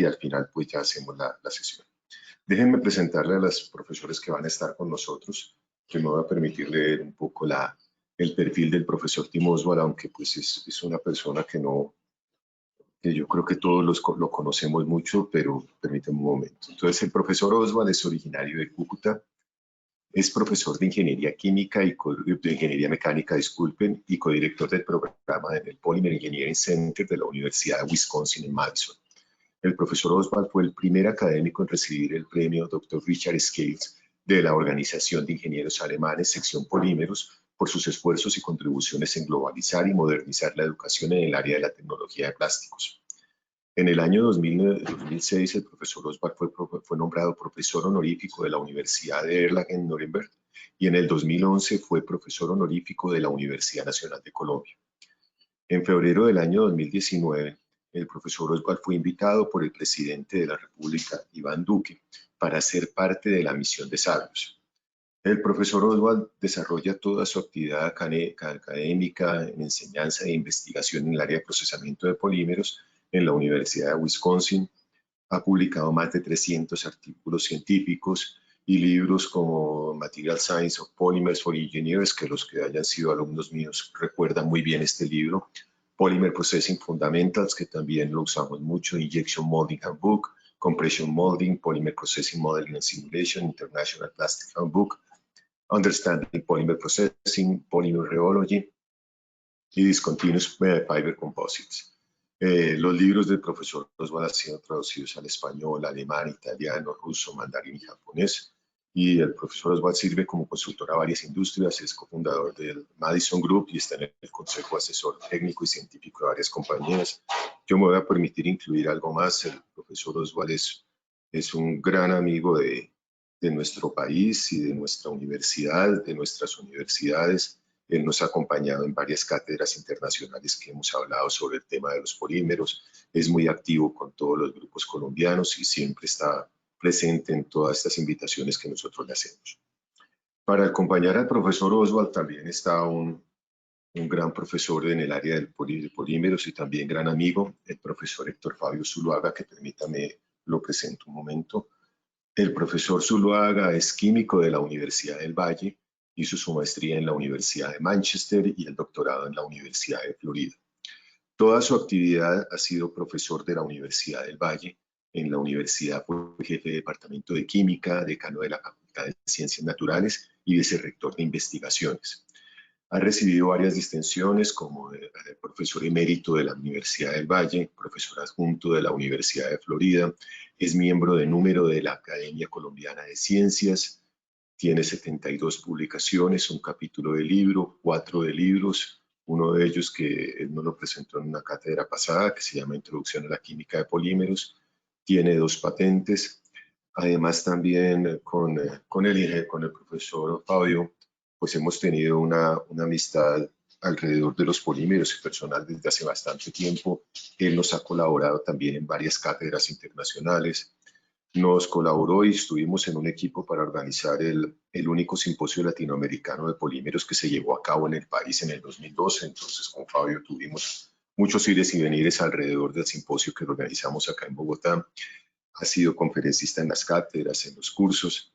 y al final pues ya hacemos la sesión. Déjenme presentarle a los profesores que van a estar con nosotros, que me voy a permitir leer un poco el perfil del profesor Tim Oswald, aunque pues es una persona que yo creo que todos lo conocemos mucho, pero permítame un momento. Entonces, el profesor Oswald es originario de Cúcuta, es profesor de Ingeniería Química y de Ingeniería Mecánica, disculpen, y codirector del programa en el Polymer Engineering Center de la Universidad de Wisconsin en Madison. El profesor Oswald fue el primer académico en recibir el premio Dr. Richard Scales de la Organización de Ingenieros Alemanes, sección Polímeros, por sus esfuerzos y contribuciones en globalizar y modernizar la educación en el área de la tecnología de plásticos. En el año 2006, el profesor Oswald fue nombrado profesor honorífico de la Universidad de Erlangen-Nuremberg y en el 2011 fue profesor honorífico de la Universidad Nacional de Colombia. En febrero del año 2019, el profesor Oswald fue invitado por el presidente de la República, Iván Duque, para ser parte de la misión de sabios. El profesor Oswald desarrolla toda su actividad académica en enseñanza e investigación en el área de procesamiento de polímeros en la Universidad de Wisconsin. Ha publicado más de 300 artículos científicos y libros como Material Science of Polymers for Engineers, que los que hayan sido alumnos míos recuerdan muy bien este libro. Polymer Processing Fundamentals, que también lo usamos mucho. Injection Molding Handbook, Compression Molding, Polymer Processing Modeling and Simulation, International Plastic Handbook, Understanding Polymer Processing, Polymer Rheology y Discontinuous Fiber Composites. Los libros del profesor Oswald han sido traducidos al español, alemán, italiano, ruso, mandarín y japonés. Y el profesor Oswald sirve como consultor a varias industrias, es cofundador del Madison Group y está en el consejo asesor técnico y científico de varias compañías. Yo me voy a permitir incluir algo más. El profesor Oswald es un gran amigo de nuestro país y de nuestra universidad, de nuestras universidades. Él nos ha acompañado en varias cátedras internacionales que hemos hablado sobre el tema de los polímeros. Es muy activo con todos los grupos colombianos y siempre está presente en todas estas invitaciones que nosotros le hacemos. Para acompañar al profesor Oswald también está un gran profesor en el área de polímeros y también gran amigo, el profesor Héctor Fabio Zuluaga, que permítame lo presento un momento. El profesor Zuluaga es químico de la Universidad del Valle, hizo su maestría en la Universidad de Manchester y el doctorado en la Universidad de Florida. Toda su actividad ha sido profesor de la Universidad del Valle. En la universidad fue jefe de departamento de química, decano de la Facultad de Ciencias Naturales y vicerrector de investigaciones. Ha recibido varias distinciones como profesor emérito de la Universidad del Valle, profesor adjunto de la Universidad de Florida, es miembro de número de la Academia Colombiana de Ciencias, tiene 72 publicaciones, un capítulo de libro, 4 de libros, uno de ellos que él nos lo presentó en una cátedra pasada que se llama Introducción a la Química de Polímeros, tiene 2 patentes. Además también con el profesor Fabio, pues hemos tenido una amistad alrededor de los polímeros y personal desde hace bastante tiempo. Él nos ha colaborado también en varias cátedras internacionales. Nos colaboró y estuvimos en un equipo para organizar el único simposio latinoamericano de polímeros que se llevó a cabo en el país en el 2012. Entonces con Fabio tuvimos muchos ires y venires alrededor del simposio que organizamos acá en Bogotá. Ha sido conferencista en las cátedras, en los cursos.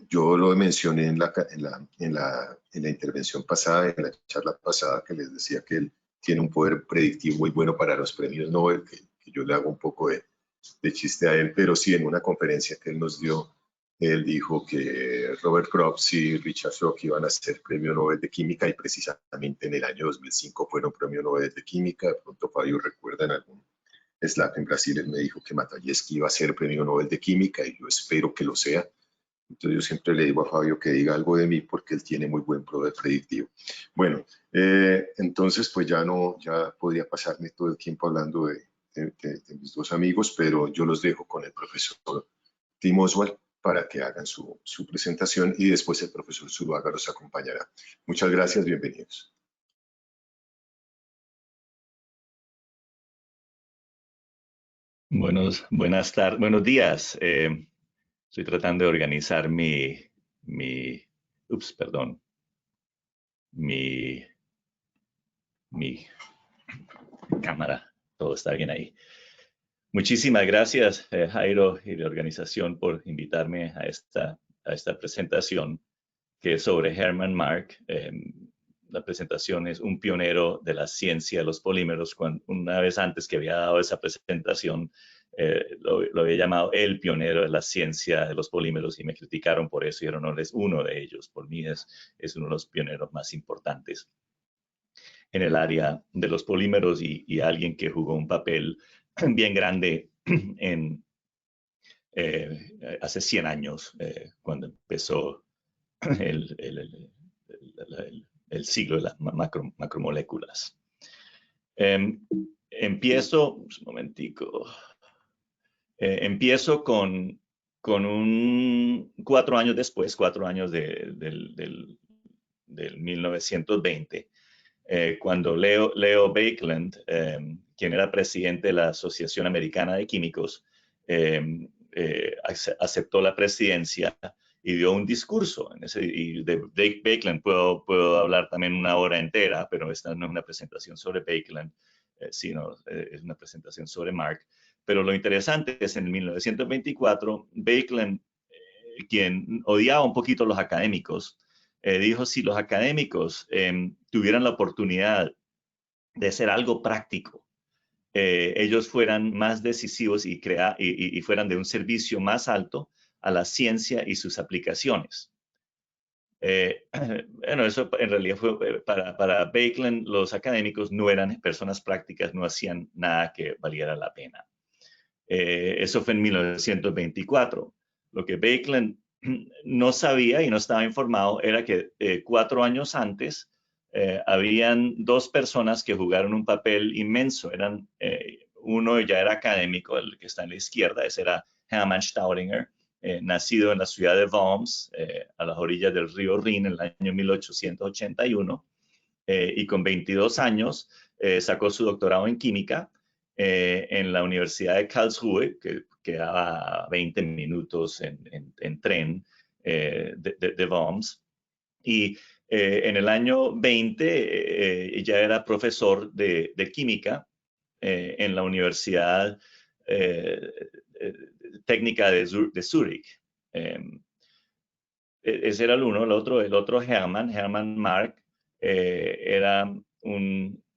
Yo lo mencioné en la intervención pasada, en la charla pasada, que les decía que él tiene un poder predictivo muy bueno para los premios Nobel, que yo le hago un poco de chiste a él, pero sí en una conferencia que él nos dio, él dijo que Robert Crobbs y Richard Schrock iban a ser premio Nobel de Química y precisamente en el año 2005 fueron premio Nobel de Química. De pronto Fabio recuerda en algún Slack en Brasil, él me dijo que Matajewski iba a ser premio Nobel de Química y yo espero que lo sea. Entonces yo siempre le digo a Fabio que diga algo de mí porque él tiene muy buen poder predictivo. Bueno, entonces pues ya podría pasarme todo el tiempo hablando de mis 2 amigos, pero yo los dejo con el profesor Tim Oswald para que hagan su presentación y después el profesor Zuluaga los acompañará. Muchas gracias, bienvenidos. Buenos días. Estoy tratando de organizar mi cámara. Todo está bien ahí. Muchísimas gracias, Jairo y la organización por invitarme a esta presentación que es sobre Hermann Mark. La presentación es un pionero de la ciencia de los polímeros. Una vez antes que había dado esa presentación, lo había llamado el pionero de la ciencia de los polímeros y me criticaron por eso y dijeron, no, es uno de ellos. Por mí es uno de los pioneros más importantes en el área de los polímeros y alguien que jugó un papel bien grande en, hace 100 años, cuando empezó el siglo de las macromoléculas. Empiezo, un momentico, empiezo con 4 años después, 4 años del 1920, cuando Leo Baekeland, quien era presidente de la Asociación Americana de Químicos, aceptó la presidencia y dio un discurso. Y de Baekeland puedo hablar también una hora entera, pero esta no es una presentación sobre Baekeland, sino es una presentación sobre Mark. Pero lo interesante es en 1924, Baekeland, quien odiaba un poquito a los académicos, dijo, si los académicos tuvieran la oportunidad de hacer algo práctico, ellos fueran más decisivos y fueran de un servicio más alto a la ciencia y sus aplicaciones. Bueno, eso en realidad fue para Baekeland, los académicos no eran personas prácticas, no hacían nada que valiera la pena. Eso fue en 1924. Lo que Baekeland no sabía y no estaba informado era que 4 años antes habían 2 personas que jugaron un papel inmenso. Uno ya era académico, el que está en la izquierda, ese era Hermann Staudinger, nacido en la ciudad de Worms, a las orillas del río Rin en el año 1881, y con 22 años sacó su doctorado en química en la Universidad de Karlsruhe, que quedaba 20 minutos en tren de Worms. Y en el año 20 ya era profesor de química en la Universidad Técnica de Zúrich. Ese era el uno. El otro Hermann Mark, era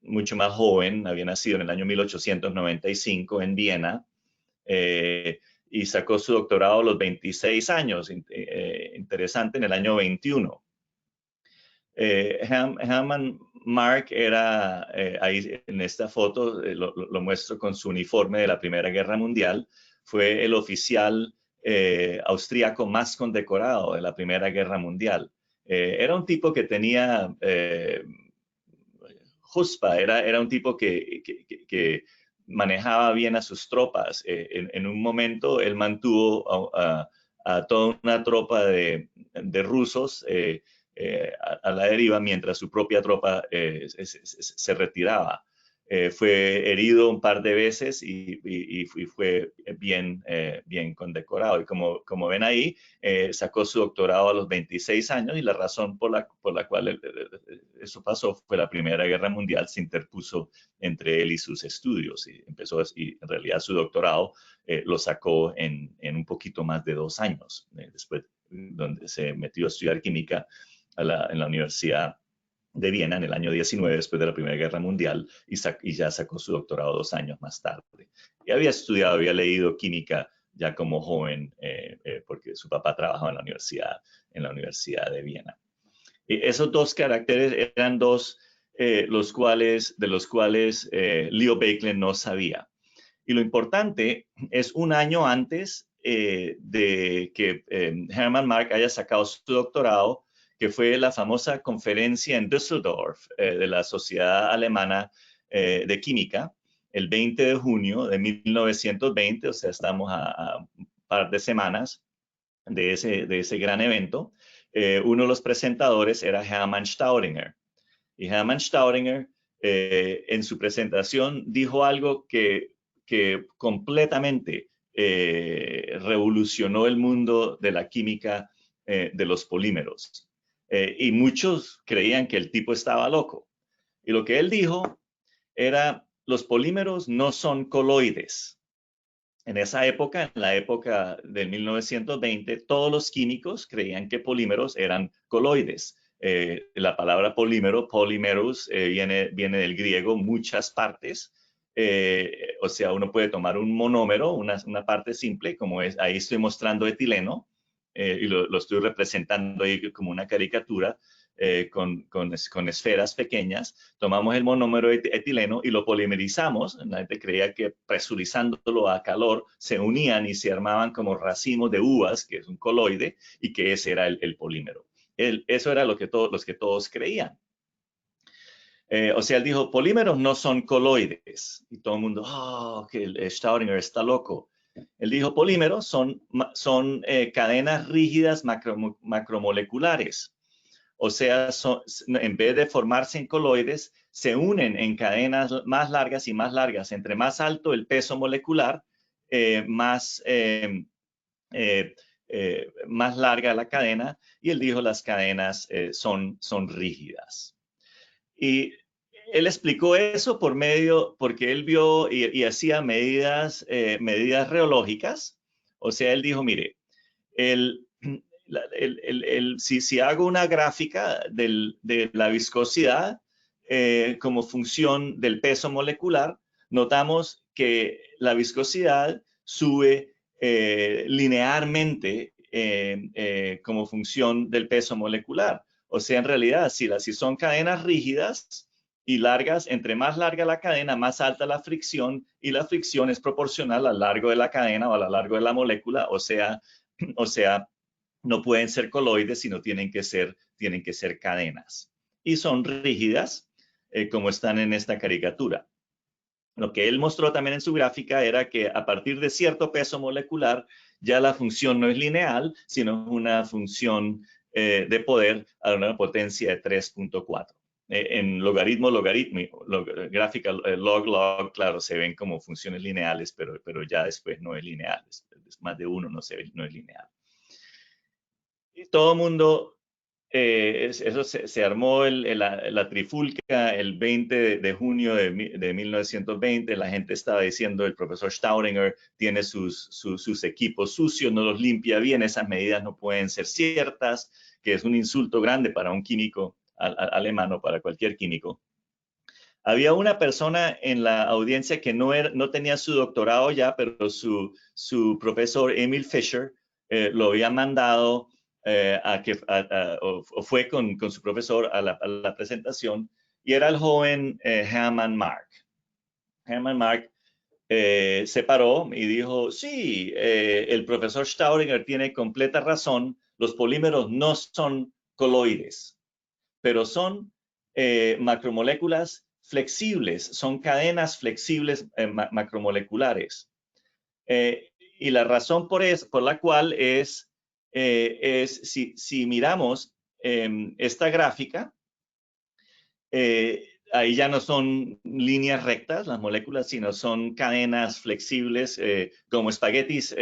mucho más joven, había nacido en el año 1895 en Viena, y sacó su doctorado a los 26 años, interesante, en el año 21. Hermann Mark era, ahí en esta foto, lo muestro con su uniforme de la Primera Guerra Mundial, fue el oficial austríaco más condecorado de la Primera Guerra Mundial. Era un tipo que tenía juspa, era un tipo que manejaba bien a sus tropas. En un momento él mantuvo a toda una tropa de rusos a la deriva mientras su propia tropa se retiraba. Fue herido un par de veces y fue bien condecorado. Y como ven ahí, sacó su doctorado a los 26 años y la razón por la cual eso pasó fue la Primera Guerra Mundial se interpuso entre él y sus estudios. Y en realidad su doctorado lo sacó en un poquito más de 2 años, después donde se metió a estudiar química en la Universidad de Viena en el año 19, después de la Primera Guerra Mundial, y ya sacó su doctorado 2 años más tarde. Y había leído química ya como joven, porque su papá trabajaba en la Universidad de Viena. Y esos 2 caracteres eran 2 de los cuales Leo Baekeland no sabía. Y lo importante es 1 año antes de que Hermann Mark haya sacado su doctorado, que fue la famosa conferencia en Düsseldorf de la Sociedad Alemana de Química, el 20 de junio de 1920, o sea, estamos a un par de semanas de ese gran evento. Uno de los presentadores era Hermann Staudinger. Y Hermann Staudinger en su presentación dijo algo que completamente revolucionó el mundo de la química de los polímeros. Y muchos creían que el tipo estaba loco. Y lo que él dijo era, los polímeros no son coloides. En esa época, en la época del 1920, todos los químicos creían que polímeros eran coloides. La palabra polímero, polymerus, viene del griego muchas partes. O sea, uno puede tomar un monómero, una parte simple, como es, ahí estoy mostrando etileno, y lo estoy representando ahí como una caricatura. Con esferas pequeñas, tomamos el monómero de etileno y lo polimerizamos. La gente creía que presurizándolo a calor se unían y se armaban como racimos de uvas, que es un coloide, y que ese era el polímero. Eso era lo que todos creían. O sea, él dijo, polímeros no son coloides. Y todo el mundo, que Staudinger está loco. Él dijo, polímeros son cadenas rígidas macromoleculares. O sea, en vez de formarse en coloides, se unen en cadenas más largas y más largas. Entre más alto el peso molecular, más larga la cadena. Y él dijo, las cadenas son rígidas. Y él explicó eso porque él vio y hacía medidas reológicas. O sea, él dijo, mire, si hago una gráfica de la viscosidad como función del peso molecular, notamos que la viscosidad sube linearmente como función del peso molecular. O sea, en realidad, si son cadenas rígidas y largas, entre más larga la cadena, más alta la fricción, y la fricción es proporcional al largo de la cadena o a lo largo de la molécula. O sea, no pueden ser coloides, sino tienen que ser cadenas. Y son rígidas, como están en esta caricatura. Lo que él mostró también en su gráfica era que a partir de cierto peso molecular, ya la función no es lineal, sino una función de poder a una potencia de 3.4. En logaritmo, gráfica, log, claro, se ven como funciones lineales, pero ya después no es lineal. Es más de uno, no es lineal. Y todo el mundo, eso se armó la trifulca el 20 de junio de 1920. La gente estaba diciendo, el profesor Staudinger tiene sus equipos sucios, no los limpia bien, esas medidas no pueden ser ciertas, que es un insulto grande para un químico alemán o para cualquier químico. Había una persona en la audiencia que no tenía su doctorado ya, pero su profesor Emil Fischer lo había mandado o fue con su profesor a la presentación, y era el joven Hermann Mark. Hermann Mark se paró y dijo, sí, el profesor Staudinger tiene completa razón, los polímeros no son coloides, pero son macromoléculas flexibles, son cadenas flexibles macromoleculares. Y la razón por la cual es si miramos esta gráfica, ahí ya no son líneas rectas las moléculas, sino son cadenas flexibles como espaguetis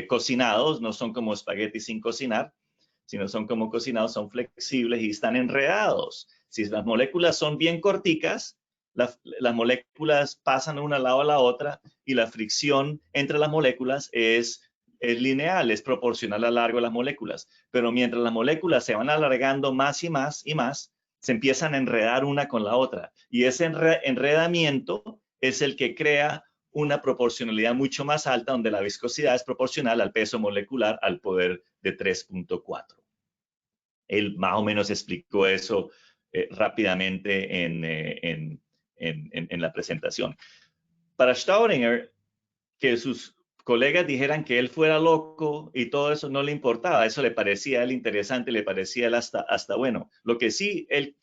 cocinados, no son como espaguetis sin cocinar, sino son como cocinados, son flexibles y están enredados. Si las moléculas son bien corticas, las moléculas pasan de una lado a la otra y la fricción entre las moléculas es lineal, es proporcional al largo de las moléculas. Pero mientras las moléculas se van alargando más y más y más, se empiezan a enredar una con la otra. Y ese enredamiento es el que crea una proporcionalidad mucho más alta, donde la viscosidad es proporcional al peso molecular al poder de 3.4. Él más o menos explicó eso rápidamente en la presentación. Para Staudinger, que sus colegas dijeran que él fuera loco y todo eso no le importaba, eso le parecía a él interesante, le parecía a él hasta bueno. Lo que sí él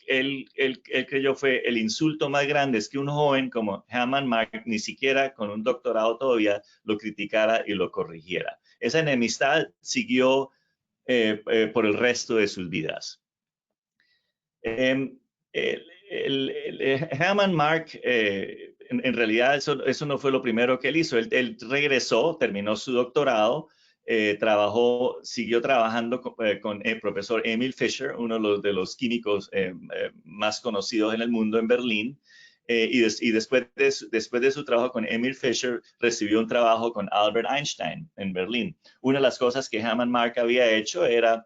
creyó fue el insulto más grande, es que un joven como Hermann Mark, ni siquiera con un doctorado todavía, lo criticara y lo corrigiera. Esa enemistad siguió por el resto de sus vidas. Hermann Mark, en realidad eso no fue lo primero que él hizo. Él regresó, terminó su doctorado, siguió trabajando con el profesor Emil Fischer, uno de los químicos más conocidos en el mundo en Berlín. y después de su trabajo con Emil Fischer, recibió un trabajo con Albert Einstein en Berlín. Una de las cosas que Hammond Mark había hecho era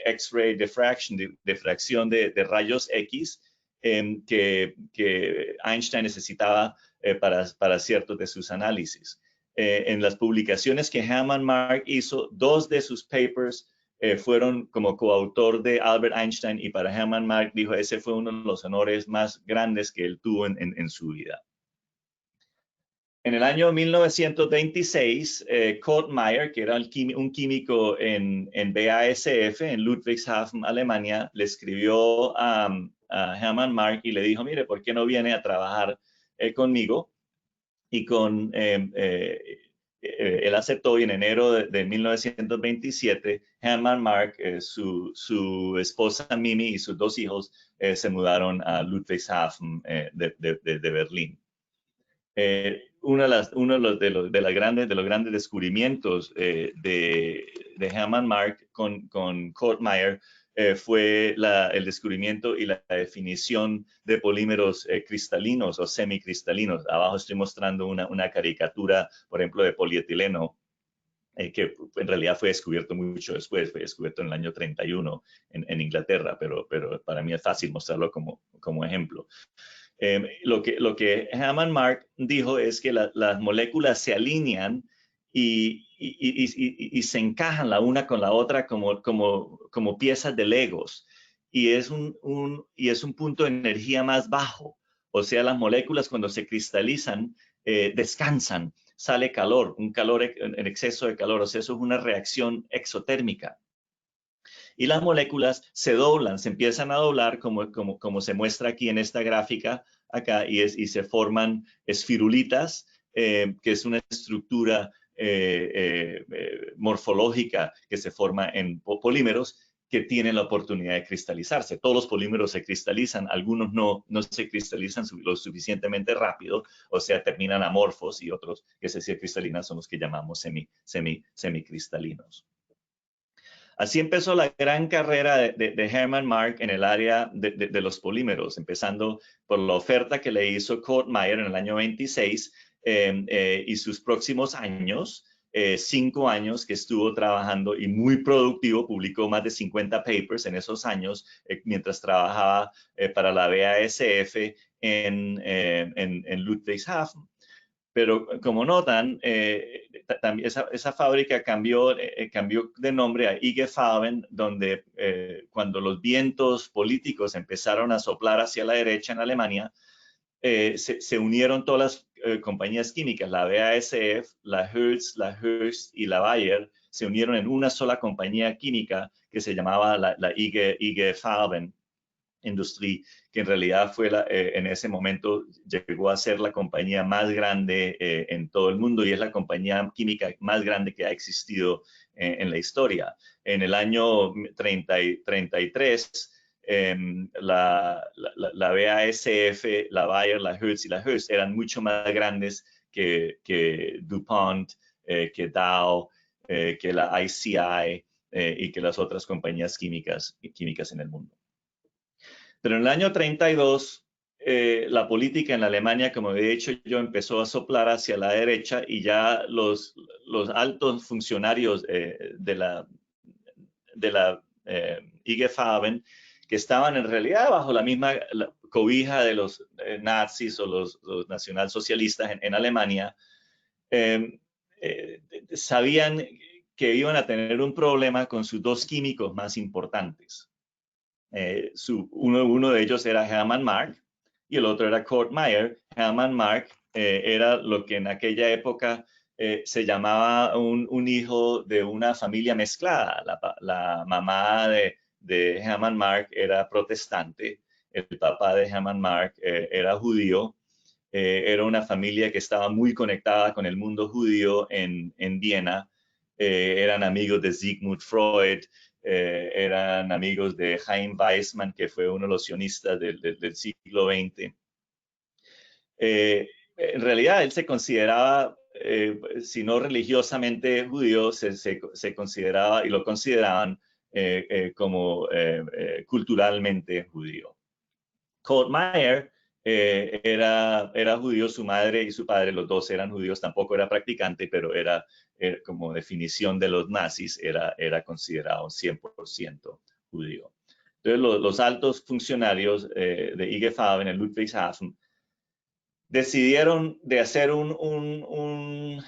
X-ray diffraction, difracción de rayos X que Einstein necesitaba para ciertos de sus análisis. En las publicaciones que Hammond Mark hizo, 2 de sus papers fueron como coautor de Albert Einstein, y para Hammond Mark dijo ese fue uno de los honores más grandes que él tuvo en su vida. En el año 1926, Kurt Meyer, que era un químico en BASF, en Ludwigshafen, Alemania, le escribió a Hammond Mark y le dijo, mire, ¿por qué no viene a trabajar conmigo? Y él aceptó, y en enero de 1927, Hammond Mark, su esposa Mimi y sus 2 hijos se mudaron a Ludwigshafen de Berlín. Uno de los grandes descubrimientos de Hammond Mark con Kurt Meyer fue el descubrimiento y la definición de polímeros cristalinos o semicristalinos. Abajo estoy mostrando una caricatura, por ejemplo, de polietileno, que en realidad fue descubierto mucho después, fue descubierto en el año 31 en Inglaterra, pero para mí es fácil mostrarlo como ejemplo. Lo que Hammond Mark dijo es que las moléculas se alinean y se encajan la una con la otra como piezas de Legos. Y es un punto de energía más bajo. O sea, las moléculas cuando se cristalizan descansan, sale calor, un calor en exceso de calor. O sea, eso es una reacción exotérmica. Y las moléculas se doblan, se empiezan a doblar como se muestra aquí en esta gráfica acá, y se forman esfirulitas, que es una estructura morfológica que se forma en polímeros que tienen la oportunidad de cristalizarse. Todos los polímeros se cristalizan, algunos no se cristalizan lo suficientemente rápido, o sea, terminan amorfos, y otros que se cristalizan son los que llamamos semicristalinos. Así empezó la gran carrera de Hammond Mark en el área de los polímeros, empezando por la oferta que le hizo Kurt Meyer en el año 26 y sus próximos años, 5 años que estuvo trabajando y muy productivo, publicó más de 50 papers en esos años mientras trabajaba para la BASF en Ludwigshafen. Pero como notan, también esa fábrica cambió de nombre a IG Farben, donde cuando los vientos políticos empezaron a soplar hacia la derecha en Alemania, se unieron todas las compañías químicas, la BASF, la Hertz, la Hearst y la Bayer, se unieron en una sola compañía química que se llamaba la IG Farben Industrie, que en realidad fue en ese momento llegó a ser la compañía más grande en todo el mundo, y es la compañía química más grande que ha existido en la historia. En el año 33, la BASF, la Bayer, la Hertz y la Hearst eran mucho más grandes que DuPont, que Dow, que la ICI y que las otras compañías químicas en el mundo. Pero en el año 32, la política en Alemania, como he dicho yo, empezó a soplar hacia la derecha, y ya los altos funcionarios de la IG Farben, que estaban en realidad bajo la misma cobija de los nazis o los nacionalsocialistas en Alemania, sabían que iban a tener un problema con sus 2 químicos más importantes. Uno de ellos era Hammond Mark y el otro era Kurt Meyer. Hammond Mark era lo que en aquella época se llamaba un hijo de una familia mezclada. La mamá de Hammond Mark era protestante, el papá de Hammond Mark era judío. Era una familia que estaba muy conectada con el mundo judío en Viena. Eran amigos de Sigmund Freud, eran amigos de Chaim Weizmann, que fue uno de los sionistas del siglo XX. En realidad, él se consideraba, si no religiosamente judío, se consideraba y lo consideraban como culturalmente judío. Kurt Meyer era judío, su madre y su padre, los dos eran judíos, tampoco era practicante, pero era como definición de los nazis, era considerado 100% judío. Entonces, los altos funcionarios de IG Farben en Ludwigshafen decidieron de hacer un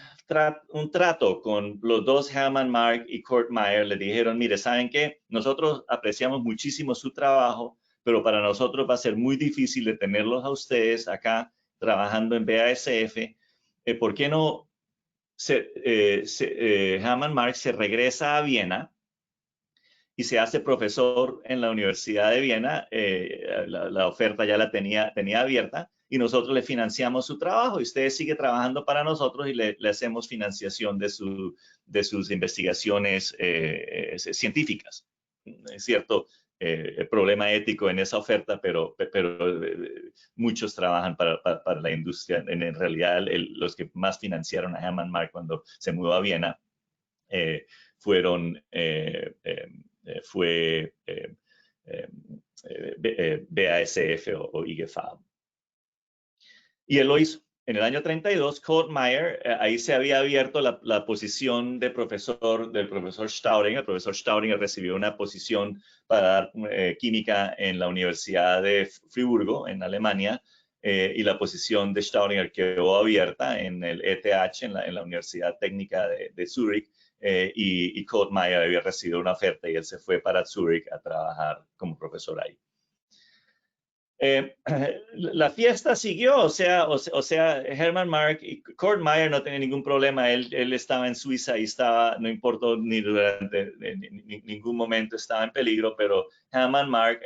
trato con los dos, Hermann Mark y Kurt Meyer. Le dijeron, mire, ¿saben qué? Nosotros apreciamos muchísimo su trabajo, pero para nosotros va a ser muy difícil de tenerlos a ustedes acá trabajando en BASF. ¿Por qué no Hermann Mark se regresa a Viena y se hace profesor en la Universidad de Viena? La oferta ya la tenía abierta y nosotros le financiamos su trabajo y usted sigue trabajando para nosotros y le hacemos financiación de sus investigaciones científicas. Es cierto, problema ético en esa oferta, pero muchos trabajan para la industria. En realidad, los que más financiaron a Hermann Mark cuando se mudó a Viena fue BASF o IG Farben. Y él lo hizo. En el año 32, Kurt Meyer, ahí se había abierto la posición de profesor del profesor Staudinger. El profesor Staudinger recibió una posición para dar química en la Universidad de Friburgo, en Alemania, y la posición de Staudinger quedó abierta en el ETH, en la Universidad Técnica de Zúrich, y Kurt Meyer había recibido una oferta y él se fue para Zúrich a trabajar como profesor ahí. La fiesta siguió, o sea, Hermann Mark y Kurt Meyer no tenía ningún problema. Él estaba en Suiza y no importó ni durante ningún momento estaba en peligro, pero Hermann Mark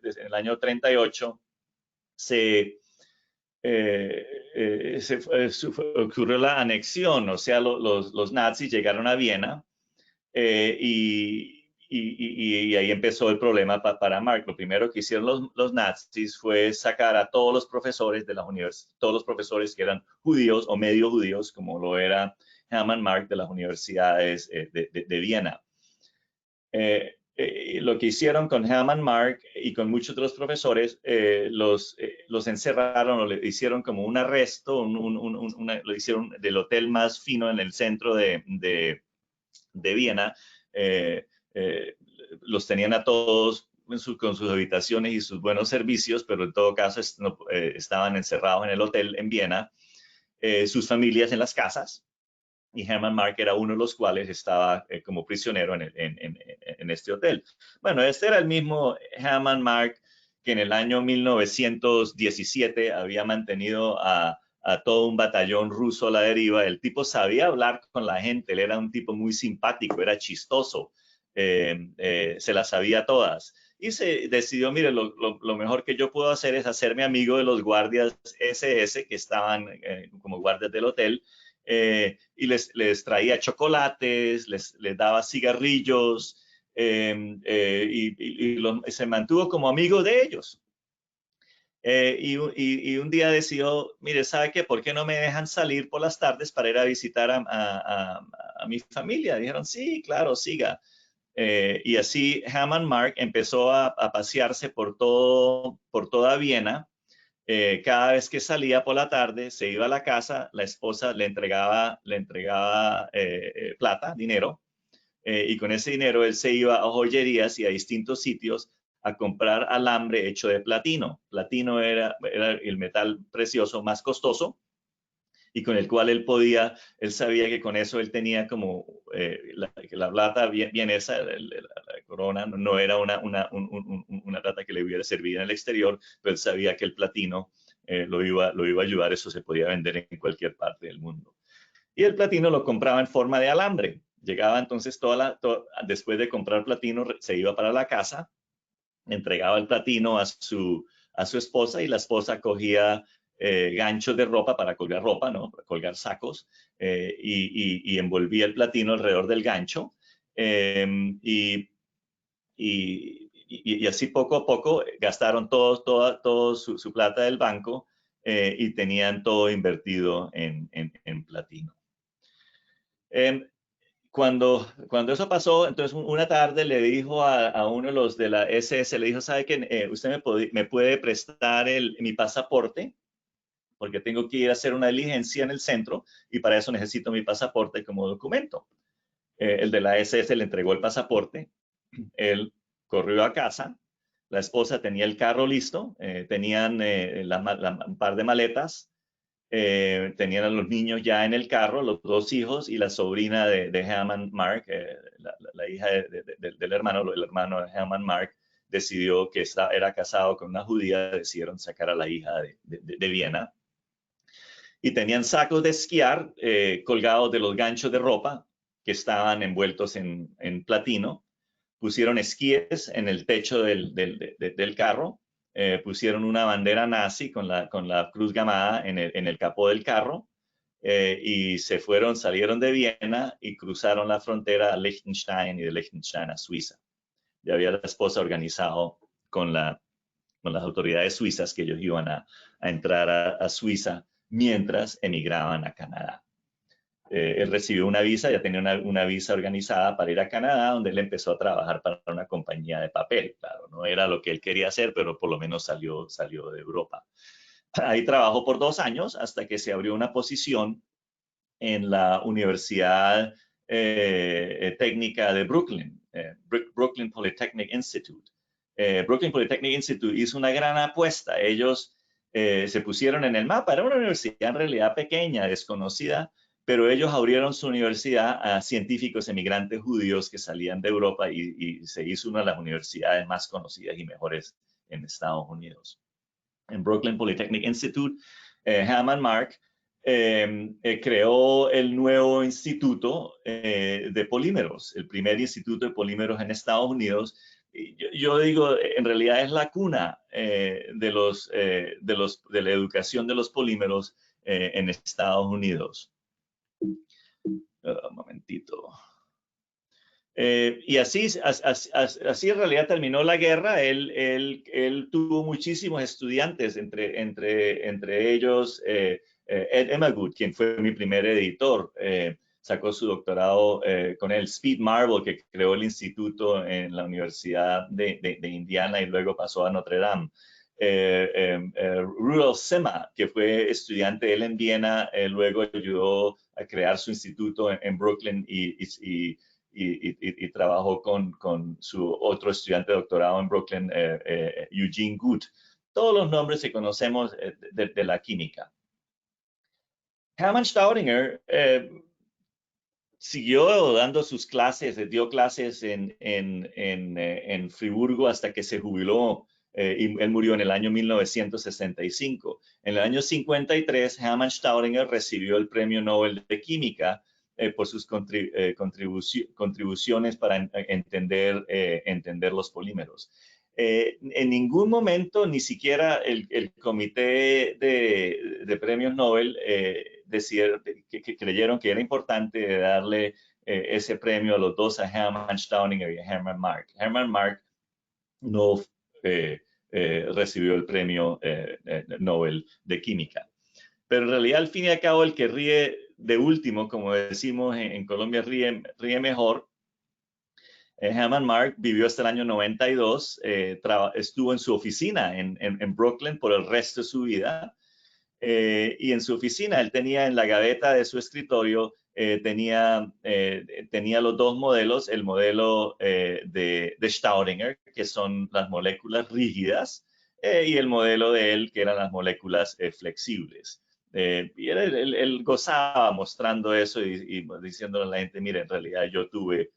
desde el año 38 ocurrió la anexión, o sea, los nazis llegaron a Viena y ahí empezó el problema para Mark. Lo primero que hicieron los nazis fue sacar a todos los profesores de las universidades, todos los profesores que eran judíos o medio judíos, como lo era Hermann Mark, de las universidades de Viena. Lo que hicieron con Hermann Mark y con muchos de los profesores, los encerraron o le hicieron como un arresto, lo hicieron del hotel más fino en el centro de Viena. Los tenían a todos con sus habitaciones y sus buenos servicios, pero en todo caso estaban encerrados en el hotel en Viena, sus familias en las casas, y Hermann Mark era uno de los cuales estaba como prisionero en este hotel. Bueno, este era el mismo Hermann Mark que en el año 1917 había mantenido a todo un batallón ruso a la deriva. El tipo sabía hablar con la gente, él era un tipo muy simpático, era chistoso, se las sabía todas. Y se decidió, mire, lo mejor que yo puedo hacer es hacerme amigo de los guardias SS que estaban como guardias del hotel, y les traía chocolates, les daba cigarrillos, y se mantuvo como amigo de ellos. Y un día decidió, mire, ¿sabe qué? ¿Por qué no me dejan salir por las tardes para ir a visitar a mi familia? Dijeron, sí, claro, siga. Y así Hermann Mark empezó a pasearse por toda Viena. Cada vez que salía por la tarde, se iba a la casa, la esposa le entregaba plata, dinero, y con ese dinero él se iba a joyerías y a distintos sitios a comprar alambre hecho de platino. Platino era el metal precioso más costoso y con el cual él sabía que con eso él tenía como la plata bien esa, la corona, no era una plata que le hubiera servido en el exterior, pero él sabía que el platino lo iba a ayudar, eso se podía vender en cualquier parte del mundo. Y el platino lo compraba en forma de alambre. Llegaba entonces después de comprar platino, se iba para la casa, entregaba el platino a su esposa y la esposa cogía ganchos de ropa para colgar ropa, ¿no? Para colgar sacos, y envolvía el platino alrededor del gancho, y así poco a poco gastaron todo su plata del banco, y tenían todo invertido en platino. Cuando cuando eso pasó, entonces una tarde le dijo a uno de los de la SS, le dijo, ¿sabe qué? Usted me puede prestar mi pasaporte, porque tengo que ir a hacer una diligencia en el centro y para eso necesito mi pasaporte como documento. El de la SS le entregó el pasaporte, él corrió a casa, la esposa tenía el carro listo, tenían un par de maletas, tenían a los niños ya en el carro, los dos hijos y la sobrina de Herman Mark, la hija del hermano, el hermano de Herman Mark, decidió que era casado con una judía, decidieron sacar a la hija de Viena. Y tenían sacos de esquiar colgados de los ganchos de ropa que estaban envueltos en platino. Pusieron esquíes en el techo del carro. Pusieron una bandera nazi con la cruz gamada en el capó del carro y salieron de Viena y cruzaron la frontera a Liechtenstein y de Liechtenstein a Suiza. Ya había la esposa organizado con las autoridades suizas que ellos iban a entrar a Suiza mientras emigraban a Canadá. Él recibió una visa, ya tenía una visa organizada para ir a Canadá, donde él empezó a trabajar para una compañía de papel. Claro, no era lo que él quería hacer, pero por lo menos salió de Europa. Ahí trabajó por 2 años hasta que se abrió una posición en la Universidad Técnica de Brooklyn, Brooklyn Polytechnic Institute. Brooklyn Polytechnic Institute hizo una gran apuesta. Ellos se pusieron en el mapa. Era una universidad en realidad pequeña, desconocida, pero ellos abrieron su universidad a científicos emigrantes judíos que salían de Europa y se hizo una de las universidades más conocidas y mejores en Estados Unidos. En Brooklyn Polytechnic Institute, Herman Mark creó el nuevo instituto de polímeros, el primer instituto de polímeros en Estados Unidos. Yo digo, en realidad es la cuna de la educación de los polímeros en Estados Unidos. Un momentito. Y así en realidad terminó la guerra. Él tuvo muchísimos estudiantes, entre ellos Ed Emmagood, quien fue mi primer editor. Sacó su doctorado con él. Speed Marble, que creó el instituto en la Universidad de Indiana y luego pasó a Notre Dame. Rudolf Sema, que fue estudiante de él en Viena, luego ayudó a crear su instituto en Brooklyn y trabajó con su otro estudiante de doctorado en Brooklyn, Eugene Good. Todos los nombres que conocemos de la química. Hermann Staudinger siguió dando sus clases, dio clases en Friburgo hasta que se jubiló. Y él murió en el año 1965. En el año 53, Hermann Staudinger recibió el Premio Nobel de Química por sus contribuciones para entender los polímeros. En ningún momento, ni siquiera el comité de premios Nobel que creyeron que era importante darle ese premio a los dos, a Hermann Staudinger y a Hermann Mark. Hermann Mark no recibió el premio Nobel de Química. Pero en realidad, al fin y al cabo, el que ríe de último, como decimos en Colombia, ríe mejor. Hermann Mark vivió hasta el año 92, estuvo en su oficina en Brooklyn por el resto de su vida. Y en su oficina, él tenía en la gaveta de su escritorio, tenía los dos modelos, el modelo de Staudinger, que son las moléculas rígidas, y el modelo de él, que eran las moléculas flexibles. Y él gozaba mostrando eso y diciéndole a la gente, mire, en realidad yo tuve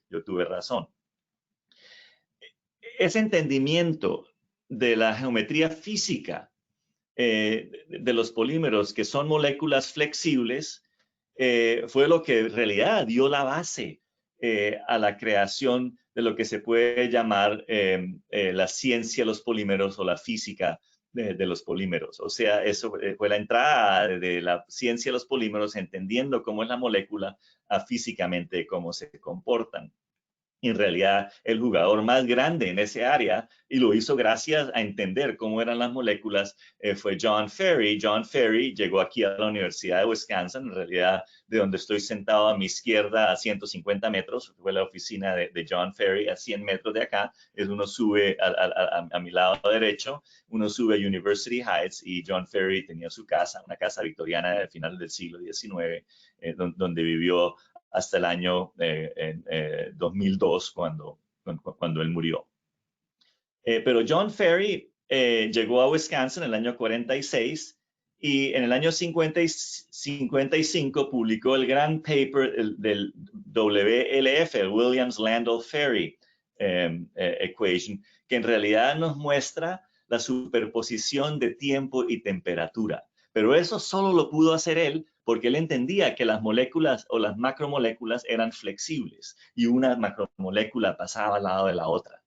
razón. Ese entendimiento de la geometría física de los polímeros, que son moléculas flexibles, fue lo que en realidad dio la base a la creación de lo que se puede llamar la ciencia de los polímeros o la física de los polímeros. O sea, eso fue la entrada de la ciencia de los polímeros, entendiendo cómo es la molécula, a físicamente cómo se comportan. en realidad el jugador más grande en ese área, y lo hizo gracias a entender cómo eran las moléculas, fue John Ferry. John Ferry llegó aquí a la Universidad de Wisconsin, en realidad de donde estoy sentado a mi izquierda a 150 metros, fue la oficina de John Ferry, a 100 metros de acá, uno sube a mi lado derecho, uno sube a University Heights, y John Ferry tenía su casa, una casa victoriana de finales del siglo XIX, donde vivió hasta el año 2002, cuando él murió. Pero John Ferry llegó a Wisconsin en el año 46 y en el año 55 publicó el gran paper del WLF, el Williams-Landau-Ferry equation, que en realidad nos muestra la superposición de tiempo y temperatura. Pero eso solo lo pudo hacer él porque él entendía que las moléculas o las macromoléculas eran flexibles y una macromolécula pasaba al lado de la otra.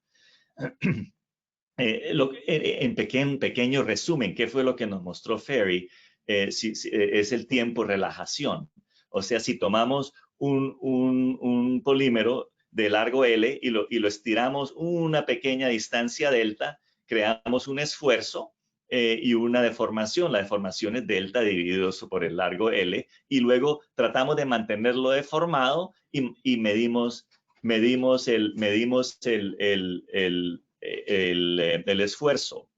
En pequeño resumen, ¿qué fue lo que nos mostró Ferry? Es el tiempo relajación. O sea, si tomamos un polímero de largo L y lo estiramos una pequeña distancia delta, creamos un esfuerzo y una deformación. La deformación es delta dividido por el largo L, y luego tratamos de mantenerlo deformado y medimos el esfuerzo.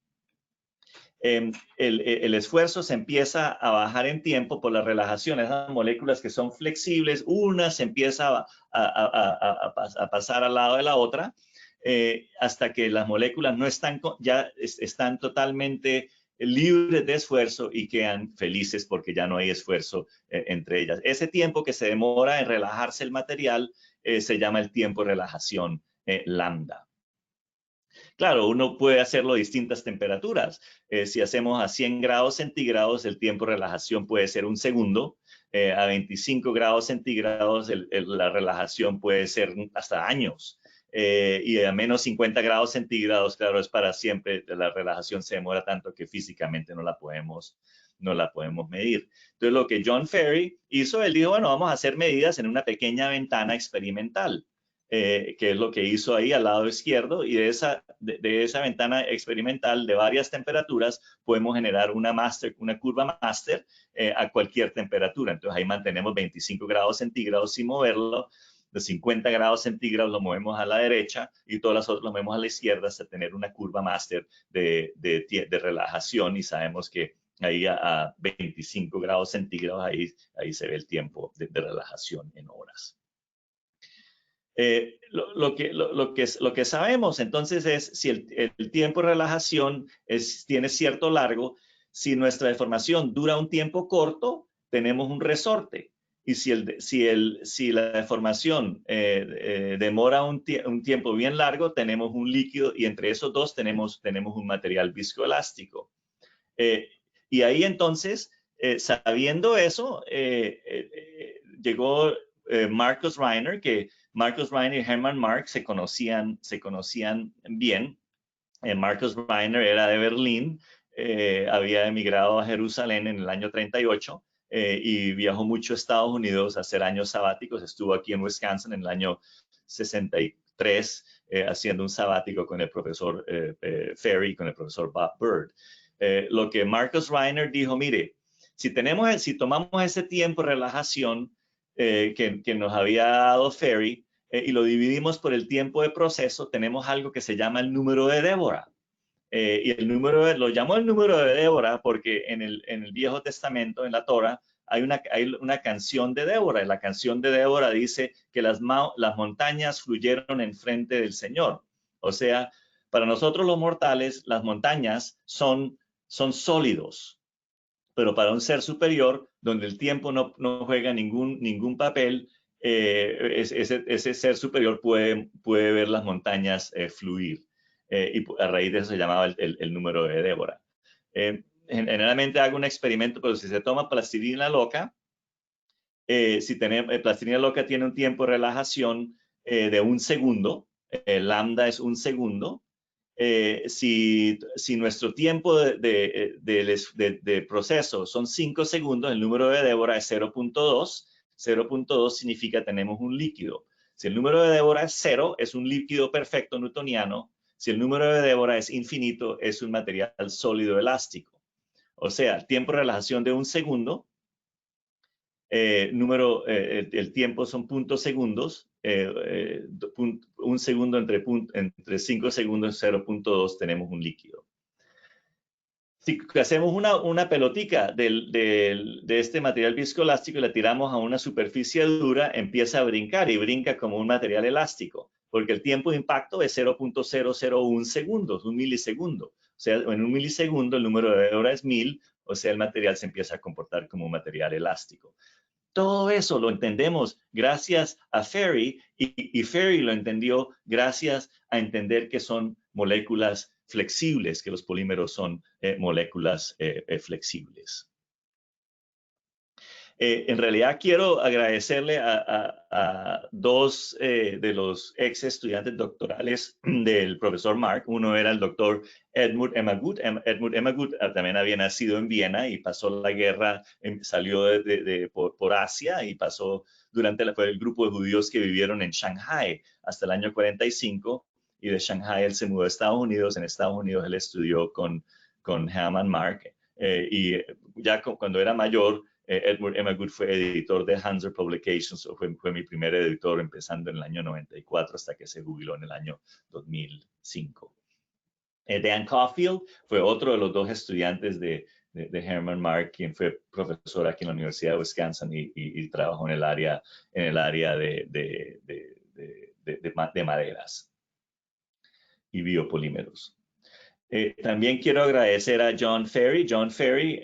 El esfuerzo se empieza a bajar en tiempo por la relajación. Esas moléculas que son flexibles, una se empieza a pasar al lado de la otra, hasta que las moléculas no están, ya están totalmente libres de esfuerzo y quedan felices porque ya no hay esfuerzo entre ellas. Ese tiempo que se demora en relajarse el material se llama el tiempo de relajación lambda. Claro, uno puede hacerlo a distintas temperaturas. Si hacemos a 100 grados centígrados, el tiempo de relajación puede ser un segundo. A 25 grados centígrados, la relajación puede ser hasta años. Y a menos 50 grados centígrados, claro, es para siempre. La relajación se demora tanto que físicamente no la podemos medir. Entonces, lo que John Ferry hizo, él dijo, bueno, vamos a hacer medidas en una pequeña ventana experimental. Que es lo que hizo ahí al lado izquierdo, y de esa ventana experimental de varias temperaturas podemos generar una curva máster a cualquier temperatura. Entonces ahí mantenemos 25 grados centígrados sin moverlo, de 50 grados centígrados lo movemos a la derecha y todas las otras lo movemos a la izquierda hasta tener una curva máster de relajación, y sabemos que ahí a 25 grados centígrados ahí se ve el tiempo de relajación en horas. Lo que sabemos entonces es si el tiempo de relajación tiene cierto largo. Si nuestra deformación dura un tiempo corto, tenemos un resorte. Y si la deformación demora un tiempo bien largo, tenemos un líquido, y entre esos dos tenemos un material viscoelástico. Y ahí entonces, sabiendo eso, llegó Marcus Reiner, que Marcus Reiner y Hermann Marx se conocían bien. Marcus Reiner era de Berlín, había emigrado a Jerusalén en el año 38 y viajó mucho a Estados Unidos a hacer años sabáticos. Estuvo aquí en Wisconsin en el año 63 haciendo un sabático con el profesor Ferry y con el profesor Bob Bird. Lo que Marcus Reiner dijo, mire, si tomamos ese tiempo de relajación que nos había dado Ferry y lo dividimos por el tiempo de proceso, tenemos algo que se llama el número de Débora. Y lo llamó el número de Débora porque en el Viejo Testamento, en la Torah, hay una canción de Débora. Y la canción de Débora dice que las montañas fluyeron enfrente del Señor. O sea, para nosotros los mortales, las montañas son sólidos. Pero para un ser superior, donde el tiempo no juega ningún papel, ese ser superior puede ver las montañas fluir. Y a raíz de eso se llamaba el número de Débora. Generalmente hago un experimento, pero si se toma plastilina loca, plastilina loca tiene un tiempo de relajación de un segundo, lambda es un segundo. Si nuestro tiempo de proceso son 5 segundos, el número de Débora es 0.2. 0.2 significa tenemos un líquido. Si el número de Débora es 0, es un líquido perfecto newtoniano. Si el número de Débora es infinito, es un material sólido elástico. O sea, tiempo de relajación de 1 segundo. El tiempo son .segundos. 1 segundo entre 5 segundos y 0.2 tenemos un líquido. Si hacemos una pelotica de este material viscoelástico y la tiramos a una superficie dura, empieza a brincar y brinca como un material elástico, porque el tiempo de impacto es 0.001 segundos, 1 milisegundo. O sea, en 1 milisegundo el número de Débora es 1000, o sea, el material se empieza a comportar como un material elástico. Todo eso lo entendemos gracias a Ferri y Ferri lo entendió gracias a entender que son moléculas flexibles, que los polímeros son moléculas flexibles. En realidad quiero agradecerle a dos de los ex estudiantes doctorales del profesor Mark. Uno era el doctor Edmund Emagut. Edmund Emagut también había nacido en Viena y pasó la guerra, salió por Asia y pasó durante el grupo de judíos que vivieron en Shanghai hasta el año 45. Y de Shanghai él se mudó a Estados Unidos. En Estados Unidos él estudió con Hermann Mark. Y ya cuando era mayor, Edward Emagut fue editor de Hanser Publications, fue mi primer editor empezando en el año 94 hasta que se jubiló en el año 2005. Dan Caulfield fue otro de los dos estudiantes de Hermann Mark, quien fue profesor aquí en la Universidad de Wisconsin y trabajó en el área de maderas y biopolímeros. También quiero agradecer a John Ferri. John Ferri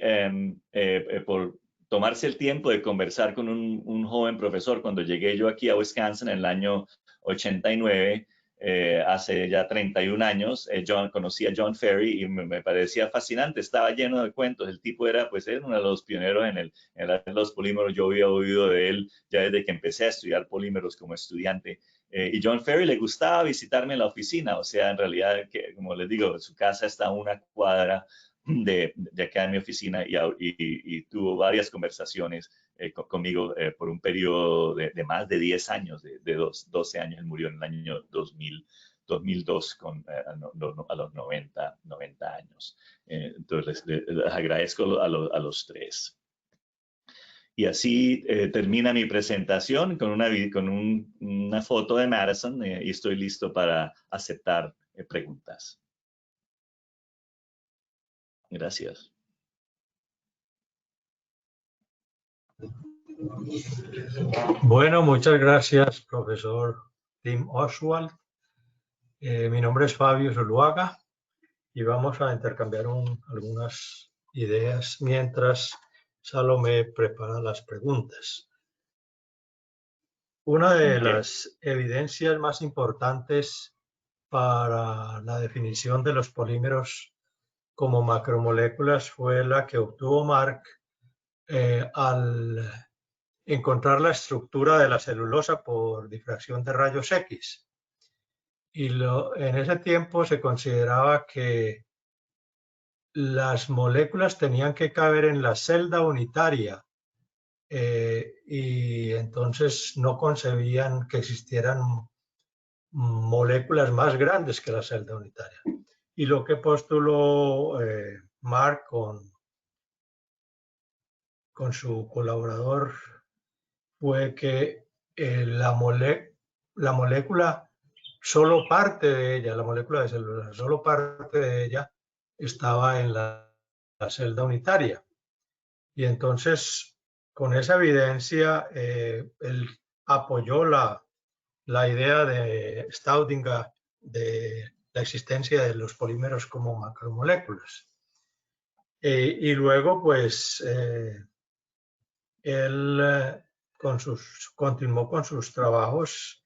por tomarse el tiempo de conversar con un joven profesor. Cuando llegué yo aquí a Wisconsin en el año 89, hace ya 31 años, conocí a John Ferri y me parecía fascinante. Estaba lleno de cuentos. El tipo era uno de los pioneros en los polímeros. Yo había oído de él ya desde que empecé a estudiar polímeros como estudiante. Y John Ferri le gustaba visitarme en la oficina. O sea, en realidad, como les digo, su casa está a una cuadra de acá en mi oficina y tuvo varias conversaciones conmigo por un periodo de más de 10 años, de 12 años. Él murió en el año 2002 a los 90 años. Entonces, les agradezco a los tres. Y así termina mi presentación con una foto de Madison y estoy listo para aceptar preguntas. Gracias. Bueno, muchas gracias, profesor Tim Oswald. Mi nombre es Fabio Zuluaga y vamos a intercambiar algunas ideas mientras Salomé prepara las preguntas. Una de las evidencias más importantes para la definición de los polímeros como macromoléculas fue la que obtuvo Mark al encontrar la estructura de la celulosa por difracción de rayos X. Y en ese tiempo se consideraba que las moléculas tenían que caber en la celda unitaria y entonces no concebían que existieran moléculas más grandes que la celda unitaria. Y lo que postuló Mark con su colaborador fue que la molécula, solo parte de ella, la molécula de células, solo parte de ella estaba en la celda unitaria. Y entonces, con esa evidencia, él apoyó la idea de Staudinger de la existencia de los polímeros como macromoléculas. Y luego, pues, él continuó con sus trabajos.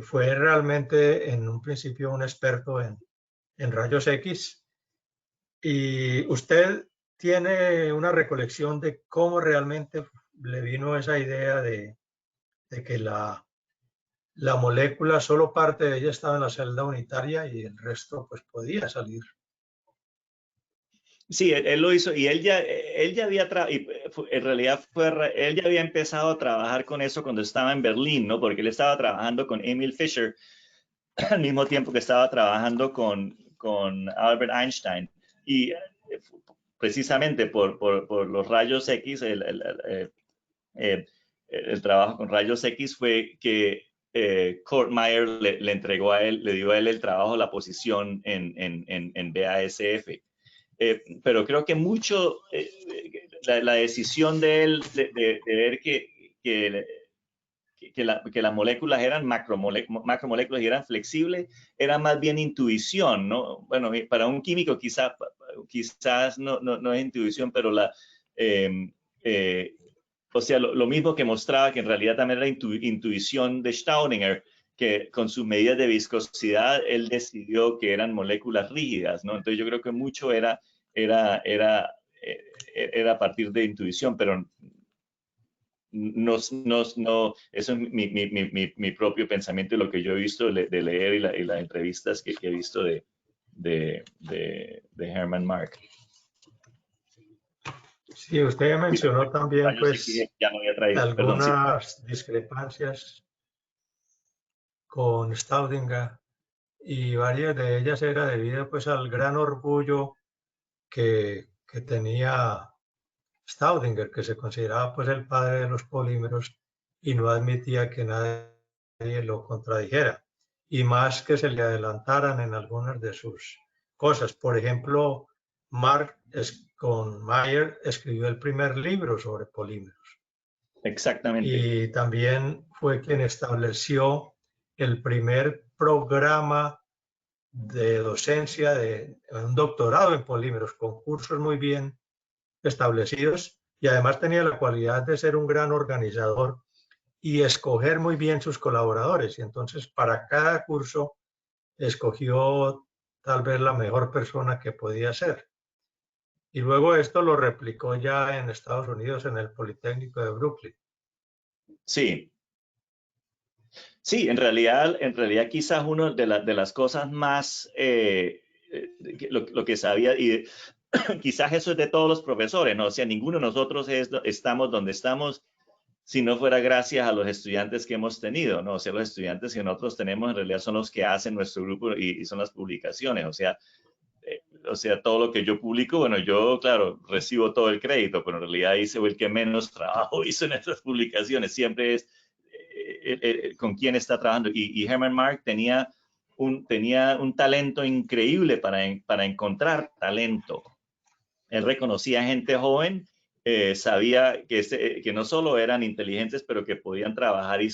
Fue realmente en un principio un experto en rayos X. Y usted tiene una recolección de cómo realmente le vino esa idea de que la molécula, solo parte de ella estaba en la celda unitaria y el resto pues podía salir. Sí, él lo hizo y él ya había, en realidad él ya había empezado a trabajar con eso cuando estaba en Berlín, ¿no? Porque él estaba trabajando con Emil Fischer al mismo tiempo que estaba trabajando con Albert Einstein. Y precisamente por los rayos X, el trabajo con rayos X fue que Kurt Meyer le entregó a él, le dio a él el trabajo, la posición en BASF. Pero creo que mucho la decisión de él de ver que las moléculas eran macromoléculas y eran flexibles, era más bien intuición, ¿no? Bueno, para un químico quizás no es intuición, pero o sea, lo mismo que mostraba que en realidad también era intuición de Staudinger, que con sus medidas de viscosidad él decidió que eran moléculas rígidas, ¿no? Entonces yo creo que mucho era a partir de intuición, pero no, eso es mi propio pensamiento y lo que yo he visto de leer y las entrevistas que he visto de Hermann Mark. Sí, usted mencionó también pues ya no había traído. algunas discrepancias con Staudinger y varias de ellas era debido pues al gran orgullo que tenía Staudinger, que se consideraba pues el padre de los polímeros y no admitía que nadie lo contradijera, y más que se le adelantaran en algunas de sus cosas. Por ejemplo, Mark con Mayer escribió el primer libro sobre polímeros. Exactamente. Y también fue quien estableció el primer programa de docencia de un doctorado en polímeros, con cursos muy bien establecidos, y además tenía la cualidad de ser un gran organizador y escoger muy bien sus colaboradores. Y entonces para cada curso escogió tal vez la mejor persona que podía ser. Y luego esto lo replicó ya en Estados Unidos en el Politécnico de Brooklyn. Sí. Sí, en realidad quizás una de las cosas más, lo que sabía, y quizás eso es de todos los profesores, ¿no? O sea, ninguno de nosotros estamos donde estamos si no fuera gracias a los estudiantes que hemos tenido, ¿no? O sea, los estudiantes que nosotros tenemos en realidad son los que hacen nuestro grupo y son las publicaciones. O sea, todo lo que yo publico, bueno, yo, claro, recibo todo el crédito, pero en realidad hice el que menos trabajo hizo en estas publicaciones. Siempre es con quién está trabajando. Y Hermann Mark tenía un talento increíble para encontrar talento. Él reconocía gente joven, sabía que no solo eran inteligentes, pero que podían trabajar y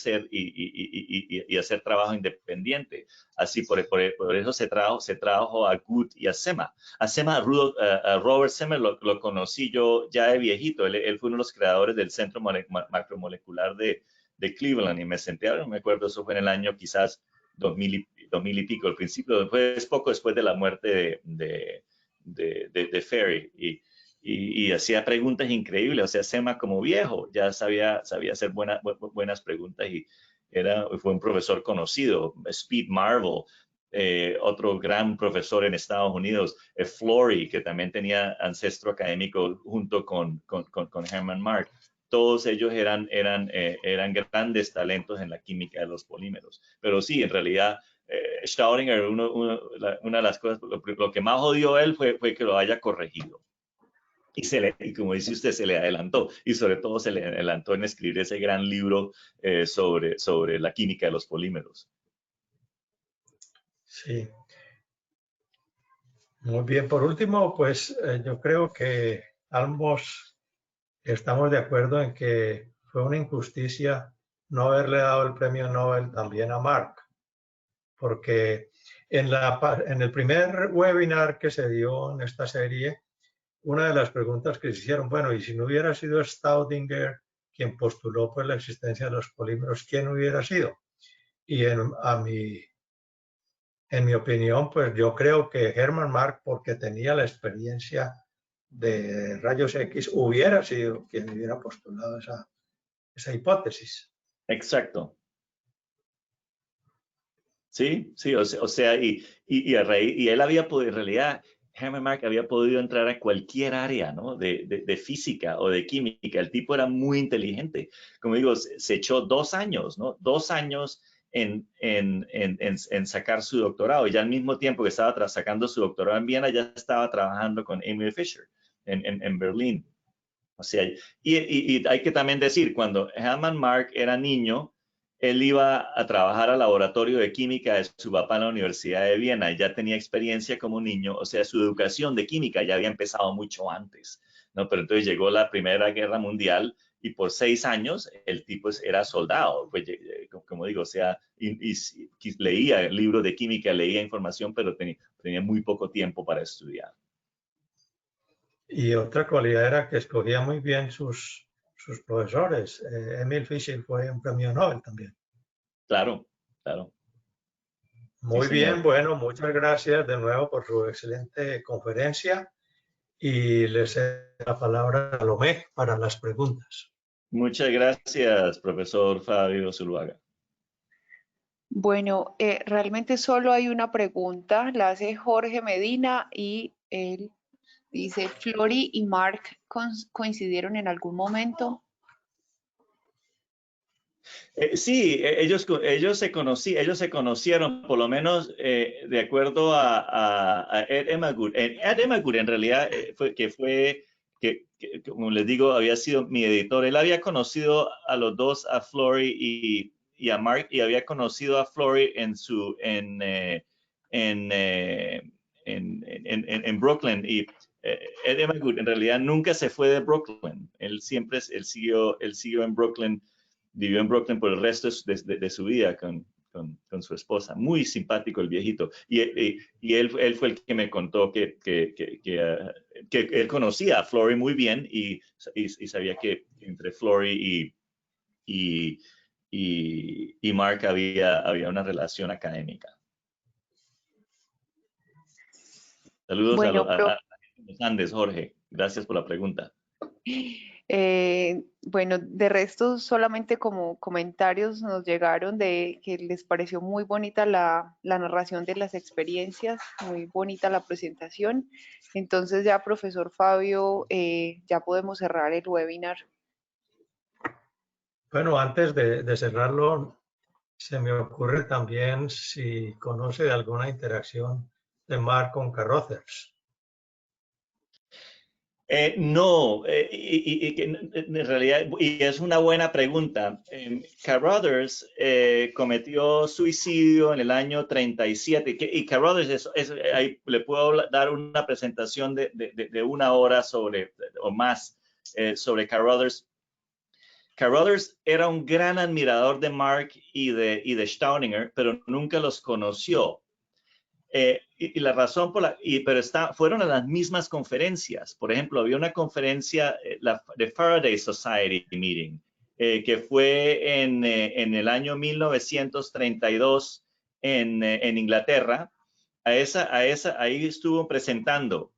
hacer trabajo independiente. Así, por eso se trajo a Gut y a Sema. A Robert Sema lo conocí yo ya de viejito. Él fue uno de los creadores del Centro Macromolecular de Cleveland y me senté, no me acuerdo, eso fue en el año quizás 2000 y pico, al principio, poco después de la muerte de Ferry y hacía preguntas increíbles. O sea, Sema como viejo ya sabía hacer buenas preguntas y fue un profesor conocido. Speed Marvel, otro gran profesor en Estados Unidos, Flory, que también tenía ancestro académico junto con Hermann Mark. Todos ellos eran grandes talentos en la química de los polímeros. Pero sí, en realidad, Staudinger, una de las cosas, lo que más odió él fue que lo haya corregido. Y como dice usted, se le adelantó. Y sobre todo se le adelantó en escribir ese gran libro sobre la química de los polímeros. Sí. Muy bien. Por último, pues yo creo que ambos estamos de acuerdo en que fue una injusticia no haberle dado el premio Nobel también a Mark, porque en el primer webinar que se dio en esta serie, una de las preguntas que se hicieron, bueno, y si no hubiera sido Staudinger quien postuló pues la existencia de los polímeros, ¿quién hubiera sido? Y en mi opinión, pues yo creo que Hermann Mark, porque tenía la experiencia de rayos X, hubiera sido quien hubiera postulado esa hipótesis. Exacto. Sí, o sea, y él había podido, en realidad, Herman Mark había podido entrar a cualquier área, ¿no? de física o de química. El tipo era muy inteligente. Como digo, se echó 2 años, ¿no? 2 años en sacar su doctorado. Y ya al mismo tiempo que estaba sacando su doctorado en Viena, ya estaba trabajando con Emil Fischer en Berlín. O sea, y hay que también decir, cuando Herman Mark era niño, él iba a trabajar al laboratorio de química de su papá en la Universidad de Viena y ya tenía experiencia como niño, o sea, su educación de química ya había empezado mucho antes, ¿no? Pero entonces llegó la Primera Guerra Mundial y por 6 años el tipo era soldado, pues, como digo, o sea, y leía libros de química, leía información, pero tenía muy poco tiempo para estudiar. Y otra cualidad era que escogía muy bien sus profesores. Emil Fischer fue un premio Nobel también. Claro, claro. Muy Sí, bien, señor. bueno, muchas gracias de nuevo por su excelente conferencia y les cedo la palabra a Lomé para las preguntas. Muchas gracias, profesor Fabio Zuluaga. Bueno, realmente solo hay una pregunta, la hace Jorge Medina y él dice, ¿Flori y Mark coincidieron en algún momento? Sí, ellos se conocieron, por lo menos de acuerdo a Ed Emagut. Ed Emagut en realidad como les digo, había sido mi editor. Él había conocido a los dos, a Flori y a Mark, y había conocido a Flori en Brooklyn. Y Ed Emagut en realidad nunca se fue de Brooklyn. Él siguió en Brooklyn. Vivió en Brooklyn por el resto de su vida con su esposa. Muy simpático el viejito. Y él fue el que me contó que él conocía a Flori muy bien y sabía que entre Flori y Mark había una relación académica. Saludos Bueno, a los Andes, Jorge. Gracias por la pregunta. Bueno, de resto solamente como comentarios nos llegaron de que les pareció muy bonita la narración de las experiencias, muy bonita la presentación. Entonces ya, profesor Fabio, ya podemos cerrar el webinar. Bueno, antes de cerrarlo, se me ocurre también si conoce de alguna interacción de Mark con Carothers. No, en realidad, y es una buena pregunta. Carothers cometió suicidio en el año 37, y Carothers ahí le puedo dar una presentación de 1 hora o más sobre Carothers. Carothers era un gran admirador de Mark y de Staudinger, pero nunca los conoció. Y la razón fueron a las mismas conferencias. Por ejemplo, había una conferencia, de Faraday Society Meeting, que fue en el año 1932 en Inglaterra. Ahí estuvo presentando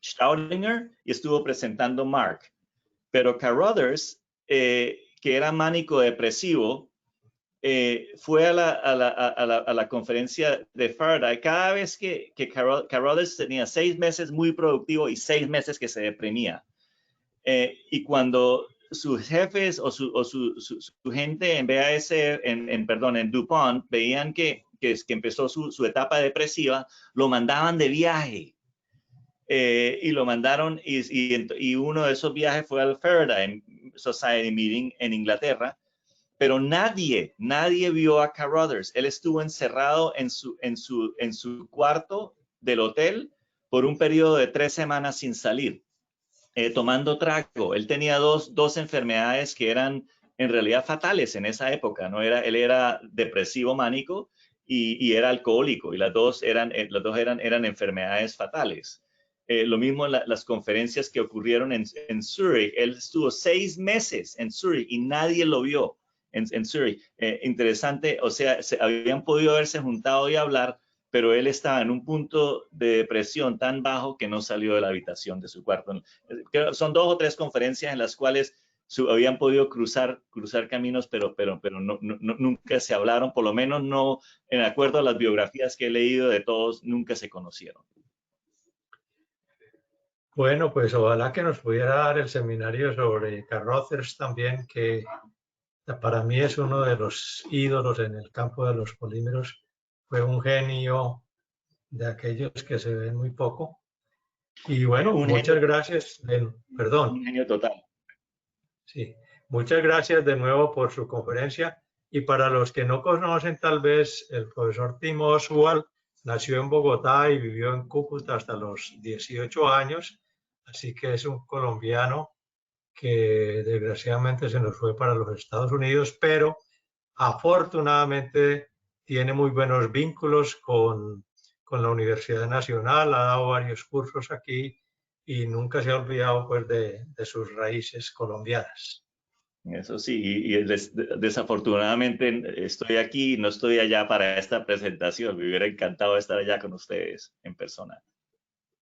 Staudinger y estuvo presentando Mark. Pero Carothers, que era mánico depresivo, fue a la conferencia de Faraday. Cada vez que Carothers tenía 6 meses muy productivo y 6 meses que se deprimía. Y cuando sus jefes o su gente en BAS, en DuPont, veían que empezó su etapa depresiva, lo mandaban de viaje. Y lo mandaron, y uno de esos viajes fue al Faraday Society Meeting en Inglaterra. Pero nadie vio a Carothers. Él estuvo encerrado en su cuarto del hotel por un periodo de 3 semanas sin salir, tomando trago. Él tenía dos enfermedades que eran en realidad fatales en esa época, ¿no? Él era depresivo mánico y era alcohólico, y las dos eran enfermedades fatales. Lo mismo en las conferencias que ocurrieron en Zurich. Él estuvo 6 meses en Zurich y nadie lo vio. En Zurich. Interesante, o sea, habían podido haberse juntado y hablar, pero él estaba en un punto de depresión tan bajo que no salió de la habitación de su cuarto. Son 2 o 3 conferencias en las cuales habían podido cruzar caminos, pero nunca se hablaron, por lo menos no, en acuerdo a las biografías que he leído de todos, nunca se conocieron. Bueno, pues ojalá que nos pudiera dar el seminario sobre Carruthers también, que para mí es uno de los ídolos en el campo de los polímeros. Fue un genio de aquellos que se ven muy poco. Y bueno, Un muchas genio, gracias. Perdón. un genio total. Sí, muchas gracias de nuevo por su conferencia. Y para los que no conocen, tal vez el profesor Tim Oswald nació en Bogotá y vivió en Cúcuta hasta los 18 años, así que es un colombiano que desgraciadamente se nos fue para los Estados Unidos, pero afortunadamente tiene muy buenos vínculos con la Universidad Nacional, ha dado varios cursos aquí y nunca se ha olvidado pues, de sus raíces colombianas. Eso sí, y desafortunadamente estoy aquí, no estoy allá para esta presentación. Me hubiera encantado estar allá con ustedes en persona.